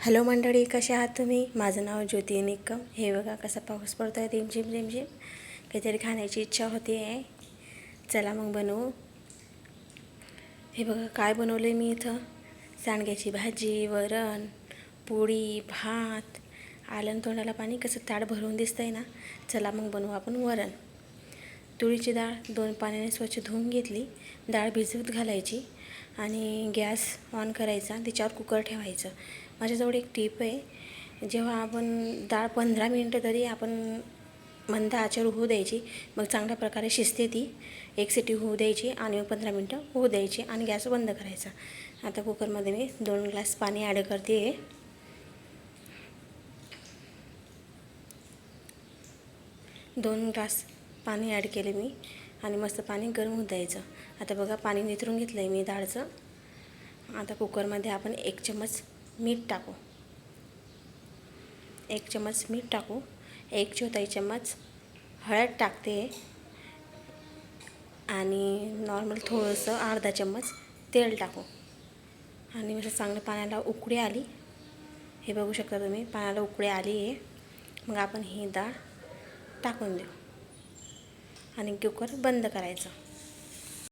Hello मंडळी, कसे आहात तुम्ही? माझं नाव ज्योती निकम. हे बघा कसा पाऊस पडतो आहे, रिमझिम रिमझिम. काहीतरी खाण्याची इच्छा होती आहे. चला मग बनवू. हे बघा काय बनवलं मी इथं. सांडग्याची भाजी, वरण, पोळी, भात. आलं तोंडाला पाणी, कसं ताट भरून दिसतंय ना. चला मग बनवू आपण वरण. तुरीची डाळ 2 पाण्याने स्वच्छ धुवून घेतली. डाळ भिजवत घालायची आणि गॅस ऑन करायचा, त्याच्यावर कुकर ठेवायचं. माझ्याजवळ एक टीप आहे. जेव्हा आपण डाळ 15 मिनटं तरी आपण मंद आचेवर होऊ द्यायची, मग चांगल्या प्रकारे शिजते ती. एक सिटी होऊ द्यायची आणि 15 मिनटं होऊ द्यायची आणि गॅस बंद करायचा. आता कुकरमध्ये मी 2 ग्लास पाणी ॲड करते आहे. 2 ग्लास पाणी ॲड केले मी आणि मस्त पाणी गरम होऊ द्यायचं. आता बघा पाणी निथरून घेतलं आहे मी डाळचं. आता कुकरमध्ये आपण 1 चम्मच मीठ टाकू. 1 चम्मच मीठ टाकू. 1/4 चम्मच हळद टाकते आणि नॉर्मल थोडंसं अर्धा चम्मच तेल टाकू. आणि म्हणजे चांगलं पाण्याला उकळी आली. हे बघू शकता तुम्ही, पाण्याला उकळी आली आहे. मग आपण ही डाळ टाकून देऊ आणि कुकर बंद करायचं.